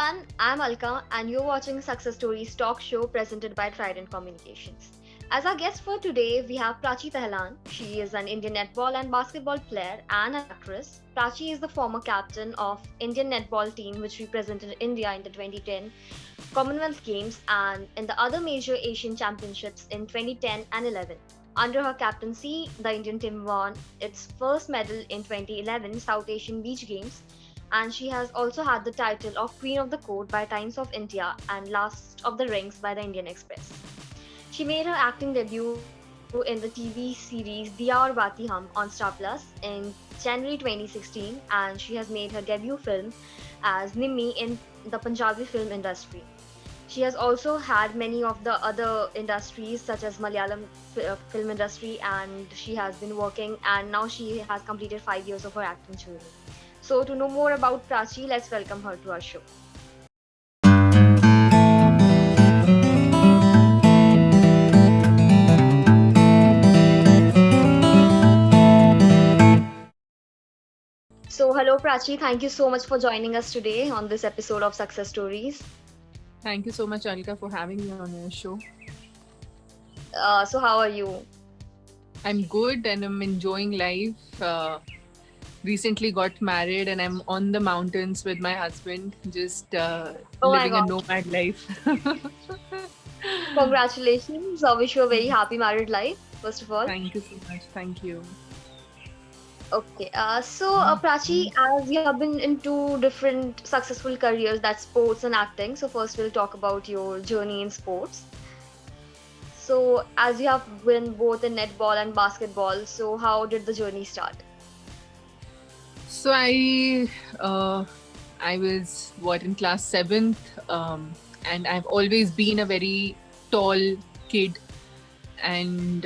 everyone, I'm Alka and you're watching Success Stories talk show presented by Trident Communications. As our guest for today, we have Prachi Tehlan. She is an Indian netball and basketball player and an actress. Prachi is the former captain of Indian netball team which represented India in the 2010 Commonwealth Games and in the other major Asian championships in 2010 and 11. Under her captaincy, the Indian team won its first medal in 2011 South Asian Beach Games, and she has also had the title of Queen of the Court by Times of India and Last of the Rings by the Indian Express. She made her acting debut in the TV series Diya Aur Baati Hum on Star Plus in January 2016, and she has made her debut film as Nimmi in the Punjabi film industry. She has also had many of the other industries such as Malayalam film industry, and she has been working, and now she has completed 5 years of her acting journey. So to know more about Prachi, let's welcome her to our show. So hello Prachi, thank you so much for joining us today on this episode of Success Stories. Thank you so much, Alka, for having me on your show. So how are you? I'm good and I'm enjoying life. Recently got married and I'm on the mountains with my husband, just Oh my living a God, nomad life. congratulations! I wish you a very happy married life, first of all. Thank you so much. Thank you. Okay, Prachi, as you have been into different successful careers, that's sports and acting. So first we'll talk about your journey in sports. So as you have been both in netball and basketball, so how did the journey start? So I was what in class seventh, and I've always been a very tall kid. And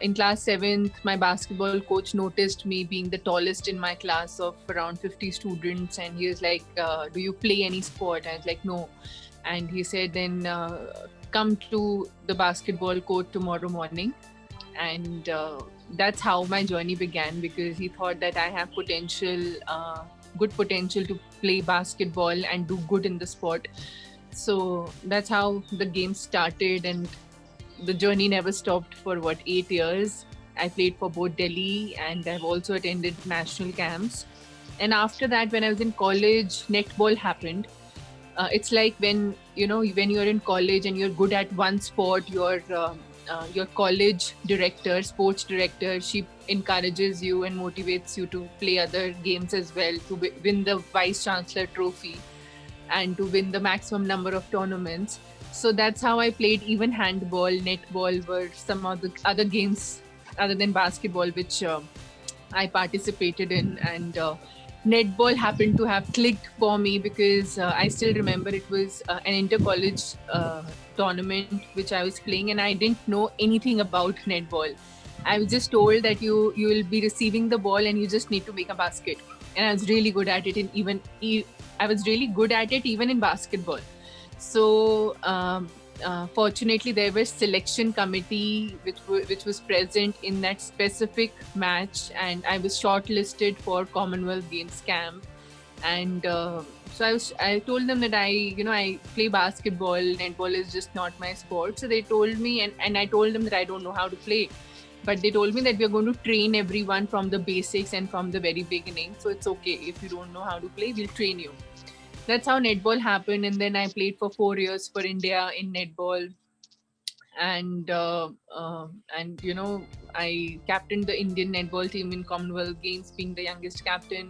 in class seventh, my basketball coach noticed me being the tallest in my class of around 50 students, and he was like, "Do you play any sport?" I was like, "No," and he said, "Then come to the basketball court tomorrow morning." And that's how my journey began because he thought that I have potential, good potential to play basketball and do good in the sport. So that's how the game started, and the journey never stopped for 8 years. I played for both Delhi and I've also attended national camps. And after that, when I was in college, netball happened. It's like when you're in college and you're good at one sport, your college director, sports director, she encourages you and motivates you to play other games as well to win the vice chancellor trophy and to win the maximum number of tournaments. So that's how I played. Even handball, netball were some of the other games other than basketball, which I participated in. And netball happened to have clicked for me because I still remember it was an inter-college tournament which I was playing, and I didn't know anything about netball. I was just told that you will be receiving the ball and you just need to make a basket. And I was really good at it. I was really good at it even in basketball. So fortunately, there was selection committee which was present in that specific match, and I was shortlisted for Commonwealth Games camp. And I told them that I play basketball. Netball is just not my sport. So they told me, and I told them that I don't know how to play. But they told me that we are going to train everyone from the basics and from the very beginning. So it's okay if you don't know how to play, we'll train you. That's how netball happened. And then I played for 4 years for India in netball. And I captained the Indian netball team in Commonwealth Games, being the youngest captain.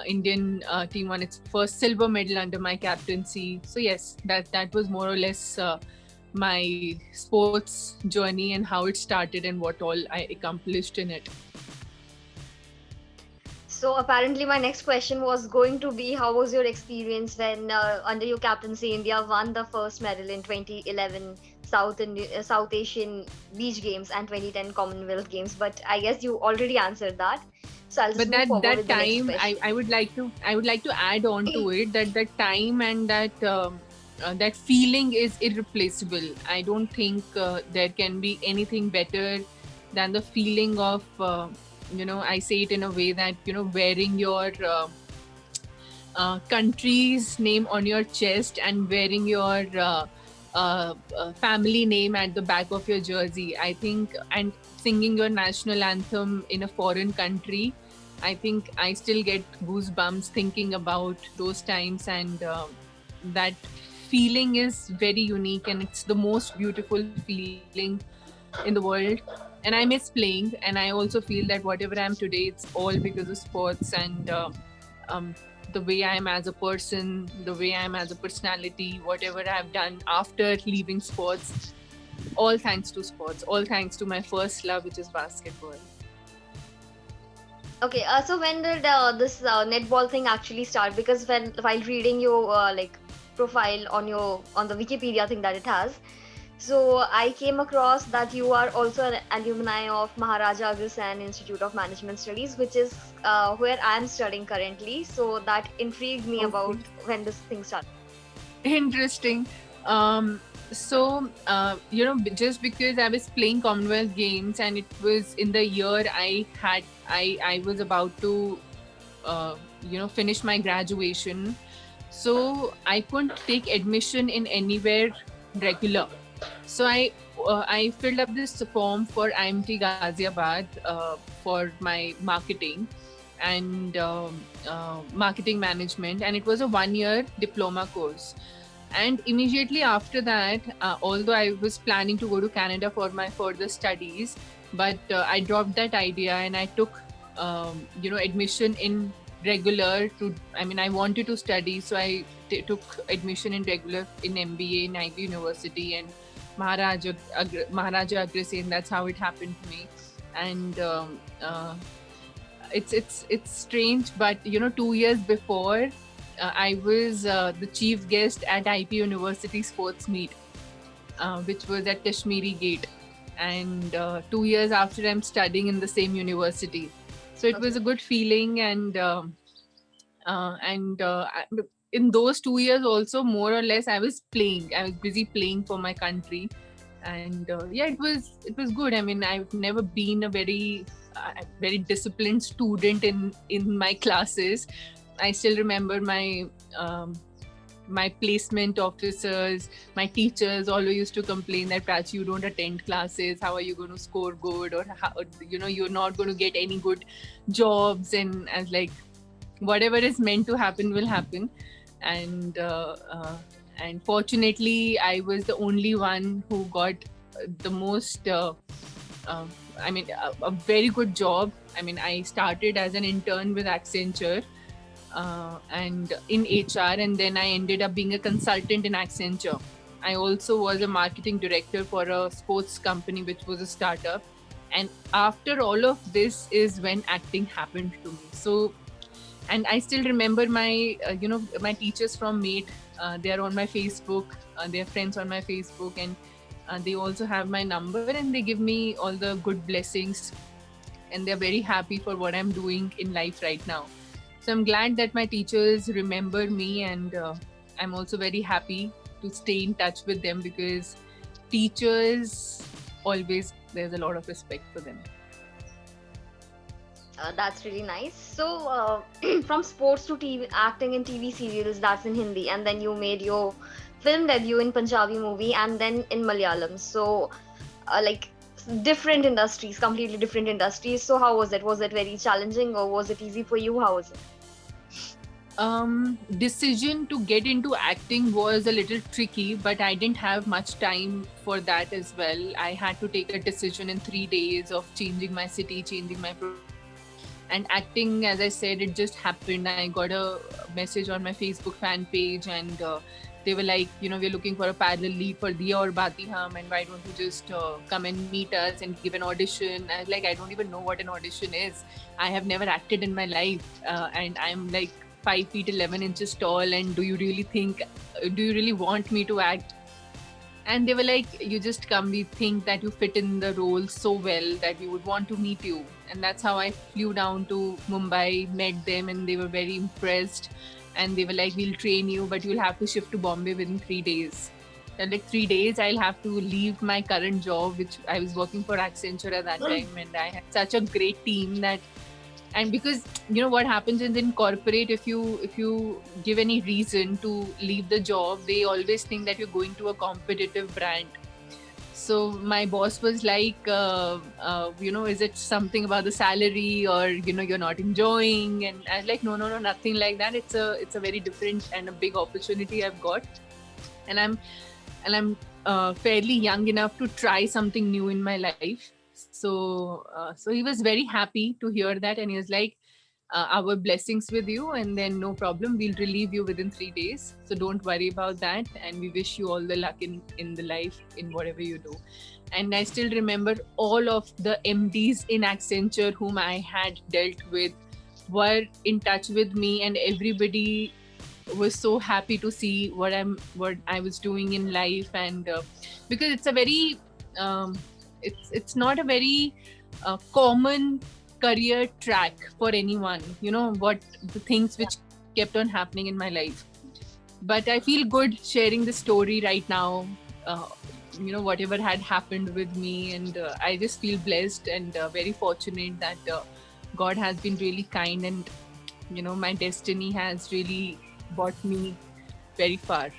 Indian team won its first silver medal under my captaincy. So yes, that was more or less my sports journey and how it started and what all I accomplished in it. So apparently, my next question was going to be, how was your experience when, under your captaincy, India won the first medal in 2011 South Asian Beach Games and 2010 Commonwealth Games? But I guess you already answered that. So I'll just But move forward that with the next time, question. I would like to add on to it that time and that feeling is irreplaceable. I don't think there can be anything better than the feeling of I say it in a way that wearing your country's name on your chest and wearing your family name at the back of your jersey. I think, and singing your national anthem in a foreign country. I think I still get goosebumps thinking about those times, and that feeling is very unique, and it's the most beautiful feeling in the world. And I miss playing, and I also feel that whatever I am today, it's all because of sports, and um, the way I am as a person, the way I am as a personality, whatever I have done after leaving sports, all thanks to sports, all thanks to my first love, which is basketball. Okay, so when did this netball thing actually start? Because when while reading your like profile on your on the Wikipedia thing that it has, so I came across that you are also an alumni of Maharaja Agrasen Institute of Management Studies, which is where I am studying currently. So that intrigued me about Okay. when this thing started. Interesting. Just because I was playing Commonwealth Games and it was in the year I was about to finish my graduation, so I couldn't take admission in anywhere regular. So I filled up this form for IMT Ghaziabad for my marketing and marketing management, and it was a 1 year diploma course. And immediately after that, although I was planning to go to Canada for my further studies, but I dropped that idea and I took admission in regular to, I mean, I wanted to study, so I took admission in regular in MBA in Ivy University and Maharaja Agrasen. That's how it happened to me. And it's strange, but 2 years before, I was the chief guest at IP University Sports Meet, which was at Kashmiri Gate. And 2 years after, I'm studying in the same university. So it was a good feeling, and in those 2 years also, more or less, I was playing. I was busy playing for my country, and yeah, it was good. I mean, I've never been a very disciplined student in my classes. I still remember my placement officers, my teachers always used to complain that, Prachi, you don't attend classes. How are you going to score good, or how, you're not going to get any good jobs? And as like, whatever is meant to happen will happen. And and fortunately, I was the only one who got the most. Uh, a very good job. I mean, I started as an intern with Accenture and in HR, and then I ended up being a consultant in Accenture. I also was a marketing director for a sports company, which was a startup. And after all of this is when acting happened to me. So, and I still remember my teachers from MATE. They are on my Facebook. They are friends on my Facebook, and they also have my number, and they give me all the good blessings, and they're very happy for what I'm doing in life right now. So I'm glad that my teachers remember me, and I'm also very happy to stay in touch with them, because teachers always, there's a lot of respect for them. That's really nice. So, from sports to TV, acting in TV serials, that's in Hindi, and then you made your film debut in Punjabi movie, and then in Malayalam. So, like different industries, completely different industries. So, how was it? Was it very challenging, or was it easy for you? How was it? Decision to get into acting was a little tricky, but I didn't have much time for that as well. I had to take a decision in 3 days of changing my city, changing my and acting, as I said, it just happened. I got a message on my Facebook fan page, and they were like, we're looking for a parallel lead for Diya Aur Bati Hum, and why don't you just come and meet us and give an audition? I was like, I don't even know what an audition is. I have never acted in my life, and I'm like 5 feet 11 inches tall, and do you really want me to act? And they were like, you just come, we think that you fit in the role so well that we would want to meet you. And that's how I flew down to Mumbai, met them, and they were very impressed. And they were like, we'll train you, but you'll have to shift to Bombay within 3 days. And like 3 days, I'll have to leave my current job, which I was working for Accenture at that time. And I had such a great team that And because what happens in corporate, if you give any reason to leave the job, they always think that you're going to a competitive brand. So my boss was like, is it something about the salary, or you're not enjoying? And I was like, no, no, no, nothing like that. It's a very different and a big opportunity I've got, and I'm fairly young enough to try something new in my life. So he was very happy to hear that, and he was like, our blessings with you, and then no problem, we'll relieve you within 3 days. So don't worry about that, and we wish you all the luck in the life in whatever you do. And I still remember all of the MDs in Accenture whom I had dealt with were in touch with me, and everybody was so happy to see what I was doing in life. And because it's a very it's not a very common career track for anyone, what the things which kept on happening in my life. But I feel good sharing the story right now, whatever had happened with me. And I just feel blessed and very fortunate that God has been really kind, and my destiny has really brought me very far.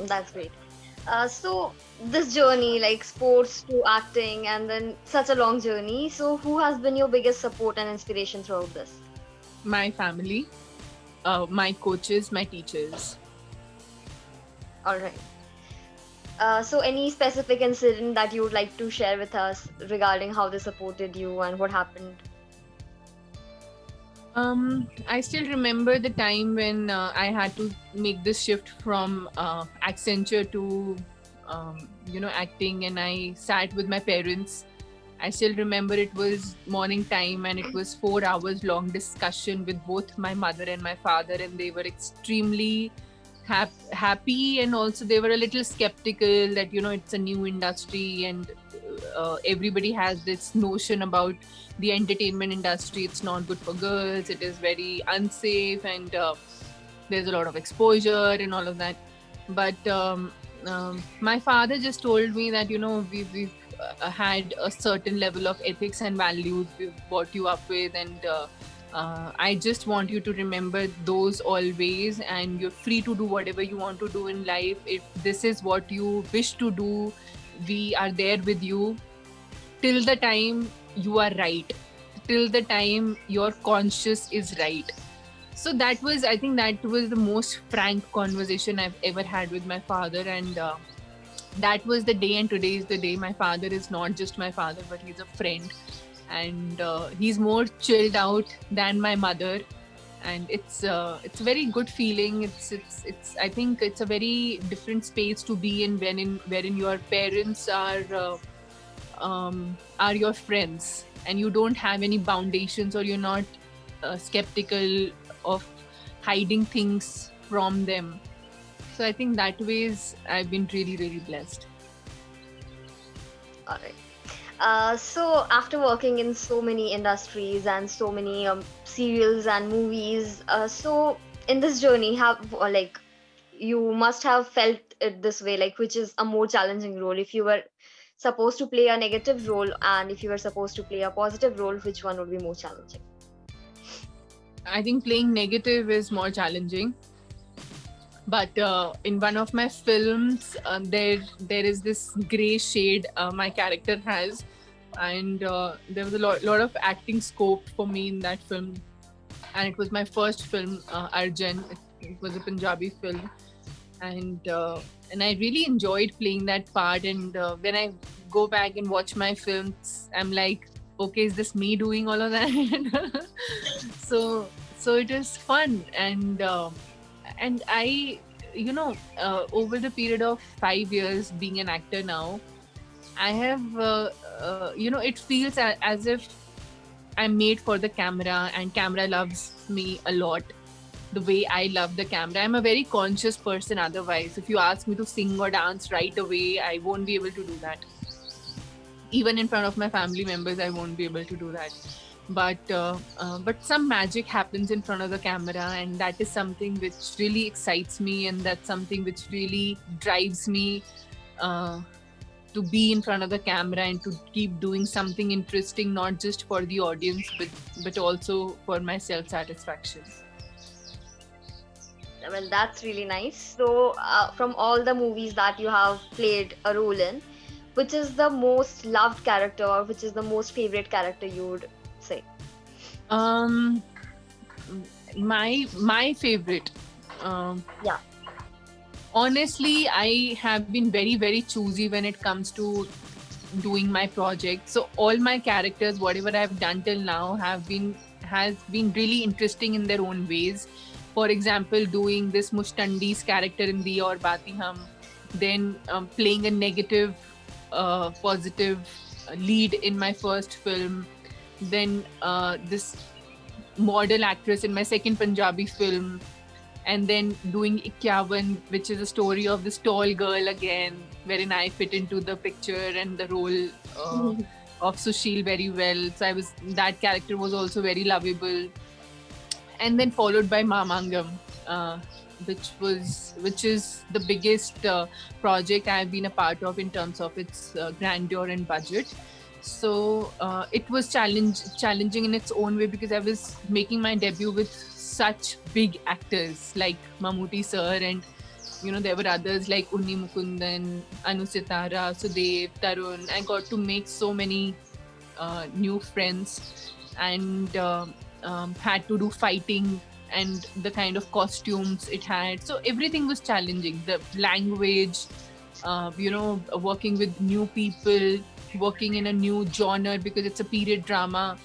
That's great. So this journey, like sports to acting, and then such a long journey. So who has been your biggest support and inspiration throughout this? My family, my coaches, my teachers. All right. So any specific incident that you would like to share with us regarding how they supported you and what happened? I still remember the time when I had to make this shift from Accenture to, acting, and I sat with my parents. I still remember it was morning time, and it was 4 hours long discussion with both my mother and my father, and they were extremely happy, and also they were a little skeptical that it's a new industry, and everybody has this notion about the entertainment industry. It's not good for girls, it is very unsafe, and there's a lot of exposure and all of that. But my father just told me that we've had a certain level of ethics and values we've brought you up with, and I just want you to remember those always, and you're free to do whatever you want to do in life. If this is what you wish to do, we are there with you till the time you are right, till the time your conscious is right. So I think that was the most frank conversation I've ever had with my father. And that was the day, and today is the day. My father is not just my father, but he's a friend, and he's more chilled out than my mother. And it's a very good feeling. It's I think it's a very different space to be in wherein your parents are your friends, and you don't have any foundations, or you're not skeptical of hiding things from them. So I think that ways I've been really, really blessed. All right. So after working in so many industries and so many serials and movies, so in this journey, have like you must have felt it this way, like which is a more challenging role? If you were supposed to play a negative role and if you were supposed to play a positive role, which one would be more challenging? I think playing negative is more challenging. But in one of my films, there is this gray shade my character has, and there was a lot of acting scope for me in that film. And it was my first film, Arjun. It was a Punjabi film, and I really enjoyed playing that part. And when I go back and watch my films, I'm like, okay, is this me doing all of that? so it is fun. And I, over the period of 5 years being an actor now, I have, it feels as if I'm made for the camera, and camera loves me a lot the way I love the camera. I'm a very conscious person otherwise. If you ask me to sing or dance right away, I won't be able to do that. Even in front of my family members, I won't be able to do that. But some magic happens in front of the camera, and that is something which really excites me, and that's something which really drives me to be in front of the camera and to keep doing something interesting, not just for the audience, but also for my self satisfaction. Well, that's really nice. So, from all the movies that you have played a role in, which is the most loved character, or which is the most favorite character you would say? Um, my favorite. Yeah. Honestly, I have been very, very choosy when it comes to doing my project. So all my characters, whatever I've done till now, has been really interesting in their own ways. For example, doing this Mushtandis character in the Aur Bati Hum, then playing a negative, positive lead in my first film, then this model actress in my second Punjabi film, and then doing Ikyavan, which is a story of this tall girl again, wherein I fit into the picture and the role of Sushil very well. So that character was also very lovable. And then followed by Mamangam, which is the biggest project I've been a part of in terms of its grandeur and budget. So it was challenging in its own way because I was making my debut with such big actors like Mammootty sir, and there were others like Unni Mukundan, Anu Sitara, Sudev, Tarun. I got to make so many new friends, and had to do fighting and the kind of costumes it had. So everything was challenging. The language, working with new people, working in a new genre because it's a period drama.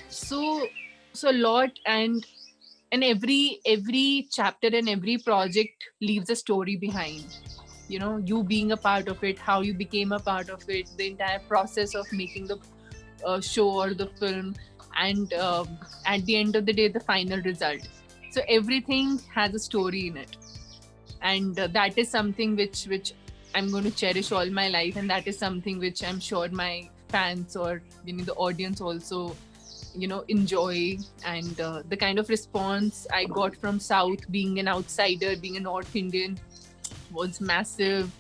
So a lot, and every chapter and every project leaves a story behind. You being a part of it, how you became a part of it, the entire process of making the show or the film, and at the end of the day, the final result. So everything has a story in it, and that is something which I'm going to cherish all my life, and that is something which I'm sure my fans or the audience also enjoy. And the kind of response I got from South, being an outsider, being a North Indian, was massive.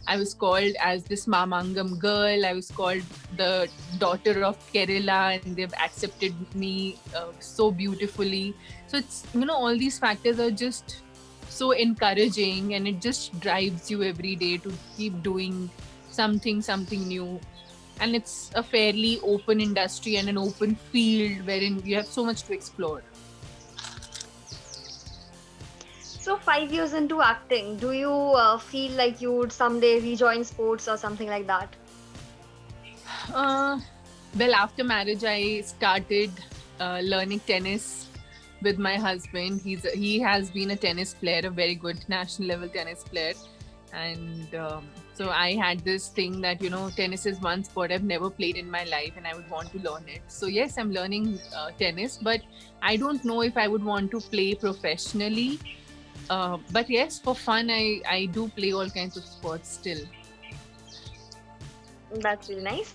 I was called as this Mamangam girl. I was called the daughter of Kerala, and they've accepted me so beautifully. So it's all these factors are just so encouraging, and it just drives you every day to keep doing something new. And it's a fairly open industry and an open field wherein you have so much to explore. So 5 years into acting, do you feel like you would someday rejoin sports or something like that? Well, after marriage, I started learning tennis with my husband. He has been a tennis player, a very good national level tennis player, and so I had this thing that tennis is one sport I've never played in my life, and I would want to learn it. So yes, I'm learning tennis, but I don't know if I would want to play professionally. But yes, for fun, I do play all kinds of sports still. That's really nice.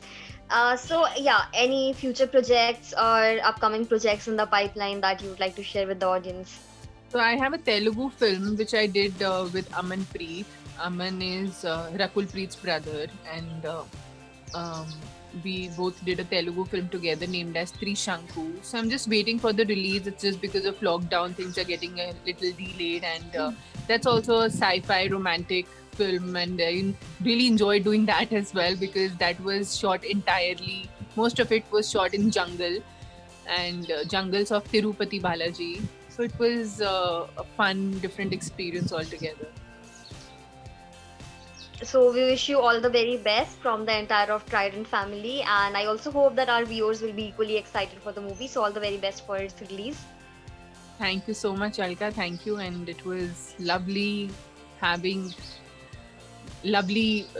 So yeah, any future projects or upcoming projects in the pipeline that you would like to share with the audience? So I have a Telugu film which I did with Aman Preet. Aman is Rakul Preet's brother, and we both did a Telugu film together named as Trishanku. So I'm just waiting for the release. It's just because of lockdown, things are getting a little delayed, and that's also a sci-fi romantic film, and I really enjoyed doing that as well because that was shot entirely. Most of it was shot in jungle and jungles of Tirupati Balaji. So it was a fun, different experience altogether. So we wish you all the very best from the entire of Trident family, and I also hope that our viewers will be equally excited for the movie. So all the very best for its release. Thank you so much, Alka. Thank you, and it was lovely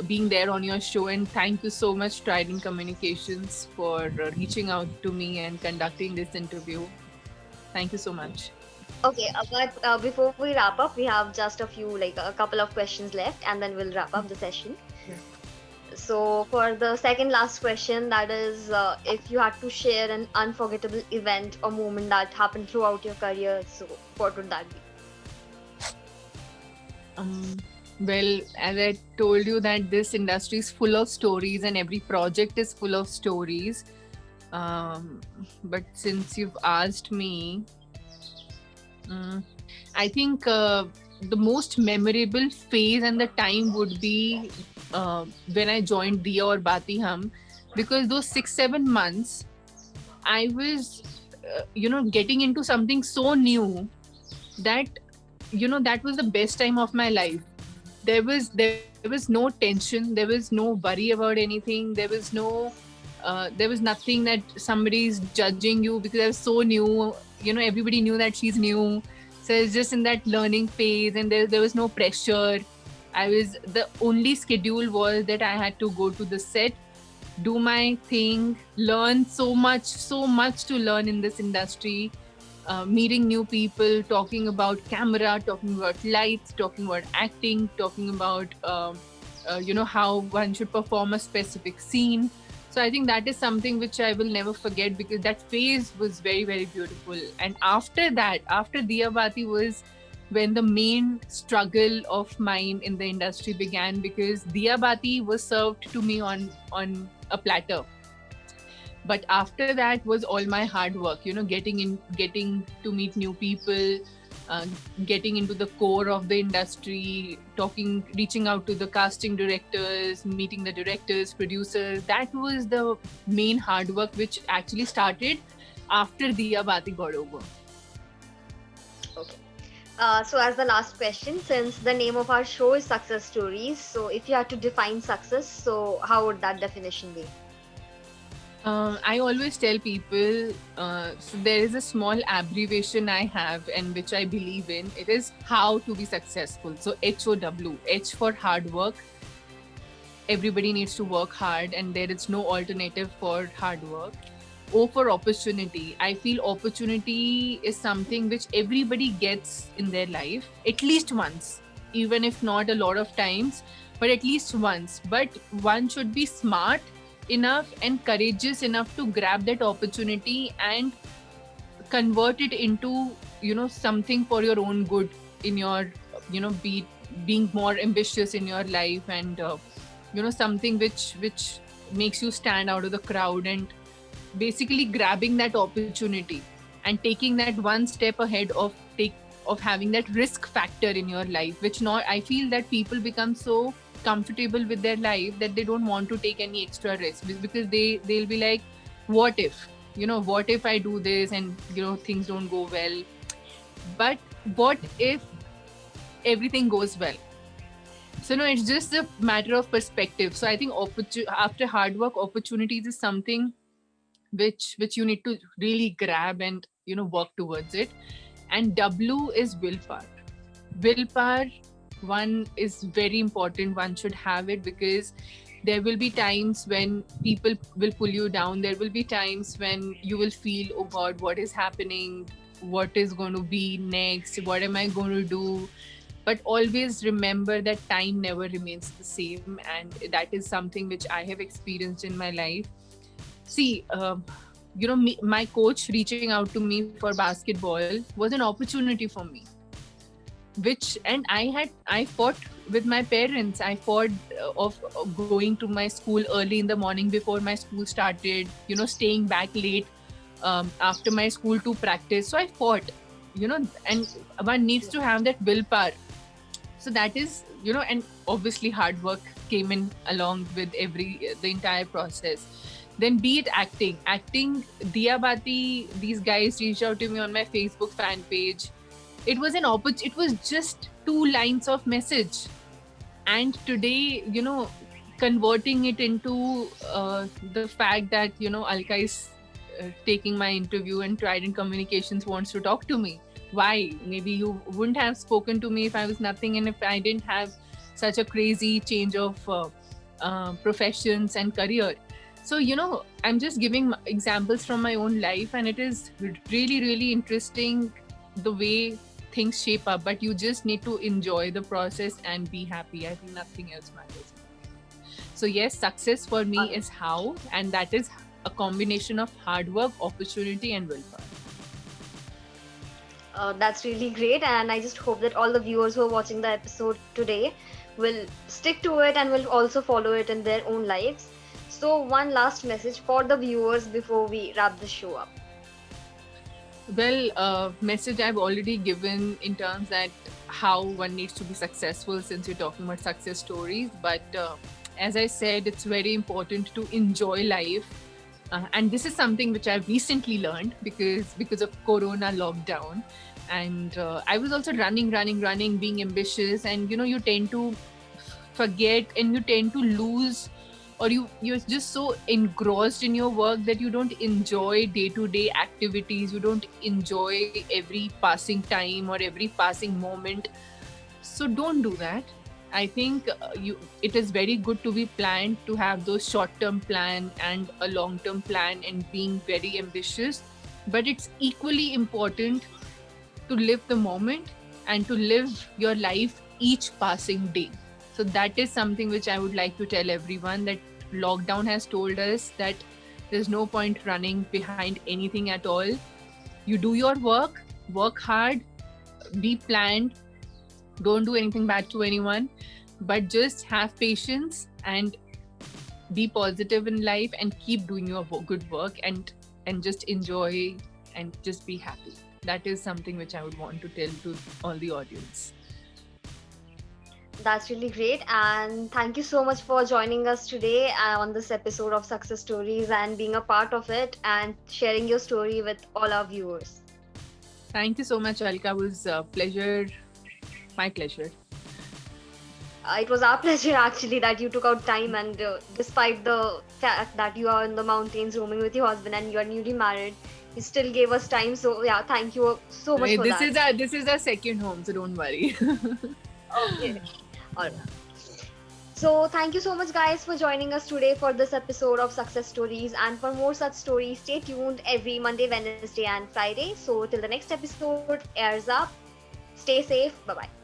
being there on your show, and thank you so much, Trident Communications, for reaching out to me and conducting this interview. Thank you so much. Okay, but before we wrap up, we have just a couple of questions left, and then we'll wrap up the session. Yeah. So, for the second last question, that is, if you had to share an unforgettable event or moment that happened throughout your career, so what would that be? Well, as I told you that this industry is full of stories and every project is full of stories. Um, but since you've asked me, mm, I think the most memorable phase and the time would be when I joined Diya or Bati Hum, because those 6 7 months I was, getting into something so new that that was the best time of my life. There was no tension, there was no worry about anything, there was nothing that somebody is judging you because I was so new. Everybody knew that she's new, so it's just in that learning phase, and there was no pressure. The only schedule was that I had to go to the set, do my thing, learn so much to learn in this industry, meeting new people, talking about camera, talking about lights, talking about acting, talking about how one should perform a specific scene. So I think that is something which I will never forget, because that phase was very very beautiful. And after that, after Diyabati, was when the main struggle of mine in the industry began, because Diyabati was served to me on a platter, but after that was all my hard work, getting to meet new people, uh, getting into the core of the industry, talking, reaching out to the casting directors, meeting the directors, producers. That was the main hard work which actually started after Diya Bati got over. Okay. So, as the last question, since the name of our show is Success Stories, so if you had to define success, so how would that definition be? I always tell people, so there is a small abbreviation I have and which I believe in. It is how to be successful. So HOW, H for hard work. Everybody needs to work hard, and there is no alternative for hard work. O for opportunity. I feel opportunity is something which everybody gets in their life at least once, even if not a lot of times, but at least once. But one should be smart enough and courageous enough to grab that opportunity and convert it into something for your own good, in your being more ambitious in your life, and something which makes you stand out of the crowd, and basically grabbing that opportunity and taking that one step ahead of having that risk factor in your life, which not I feel that people become so comfortable with their life that they don't want to take any extra risk, because they'll be like, what if I do this and things don't go well, but what if everything goes well? So no, it's just a matter of perspective. So I think after hard work, opportunities is something which you need to really grab and work towards it. And W is willpower. One is very important, one should have it, because there will be times when people will pull you down, there will be times when you will feel, oh god, what is happening, what is going to be next, what am I going to do? But always remember that time never remains the same, and that is something which I have experienced in my life. See, my coach reaching out to me for basketball was an opportunity for me, and I fought with my parents. I fought of going to my school early in the morning before my school started, staying back late after my school to practice. So I fought, and one needs to have that willpower. So that is, and obviously hard work came in along with the entire process. Then be it acting, Diyabati, these guys reached out to me on my Facebook fan page. It was it was just 2 lines of message, and today, converting it into the fact that Alka is taking my interview, and Trident Communications wants to talk to me. Why? Maybe you wouldn't have spoken to me if I was nothing, and if I didn't have such a crazy change of professions and career. So I'm just giving examples from my own life, and it is really really interesting the way things shape up, but you just need to enjoy the process and be happy. I think nothing else matters. So yes, success for me is how, and that is a combination of hard work, opportunity, and willpower. That's really great, and I just hope that all the viewers who are watching the episode today will stick to it and will also follow it in their own lives. So, one last message for the viewers before we wrap the show up. Well, message I've already given in terms that how one needs to be successful, since you're talking about success stories. But as I said, it's very important to enjoy life. And this is something which I've recently learned because of Corona lockdown. And I was also running, being ambitious, and you tend to forget and you tend to lose, or you're just so engrossed in your work that you don't enjoy day-to-day activities, you don't enjoy every passing time or every passing moment. So don't do that. I think it is very good to be planned, to have those short-term plan and a long-term plan, and being very ambitious, but it's equally important to live the moment and to live your life each passing day. So that is something which I would like to tell everyone, that lockdown has told us that there's no point running behind anything at all. You do your work hard, be planned, don't do anything bad to anyone, but just have patience and be positive in life and keep doing your good work, and just enjoy and just be happy. That is something which I would want to tell to all the audience. That's really great, and thank you so much for joining us today on this episode of Success Stories and being a part of it and sharing your story with all our viewers. Thank you so much, Alka. It was a pleasure. My pleasure. It was our pleasure actually that you took out time, and despite the fact that you are in the mountains roaming with your husband and you are newly married, you still gave us time. So yeah, thank you so much for that. This is our second home, so don't worry. Okay. All right. So, thank you so much, guys, for joining us today for this episode of Success Stories. And for more such stories, stay tuned every Monday, Wednesday, and Friday. So, till the next episode airs up, stay safe. Bye bye.